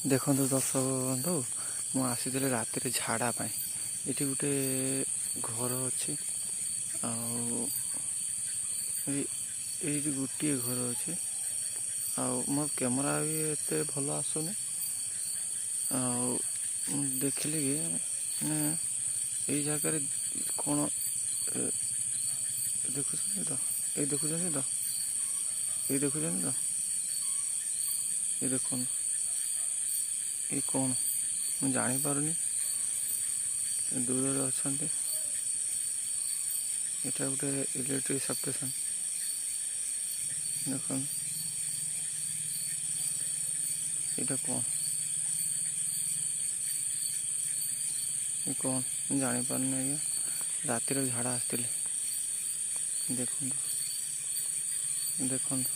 ଦେଖନ୍ତୁ ଦର୍ଶକ ବନ୍ଧୁ, ମୁଁ ଆସିଥିଲି ରାତିରେ ଝାଡ଼ା ପାଇଁ। ଏଠି ଗୋଟେ ଘର ଅଛି, ଆଉ ଏଇଠି ଗୋଟିଏ ଘର ଅଛି। ଆଉ ମୋ କ୍ୟାମେରା ବି ଏତେ ଭଲ ଆସୁନି। ଆଉ ମୁଁ ଦେଖିଲି କି ମାନେ ଏଇ ଜାଗାରେ କ'ଣ ଦେଖୁଛନ୍ତି ତ, ଏଇ ଦେଖୁଛନ୍ତି ତ, ଏଇ ଦେଖୁଛନ୍ତି ତ, ଏଇ ଦେଖନ୍ତୁ, ଏଇ କ'ଣ ମୁଁ ଜାଣିପାରୁନି, ଦୂରରେ ଅଛନ୍ତି। ଏଇଟା ଗୋଟେ ଇଲେକ୍ଟ୍ରିକ୍ ସବଷ୍ଟେସନ୍। ଦେଖନ୍ତୁ ଏଇଟା କ'ଣ, କ'ଣ ମୁଁ ଜାଣିପାରୁନି ଆଜ୍ଞା। ରାତିରେ ଝାଡ଼ା ଆସିଥିଲି। ଦେଖନ୍ତୁ ଦେଖନ୍ତୁ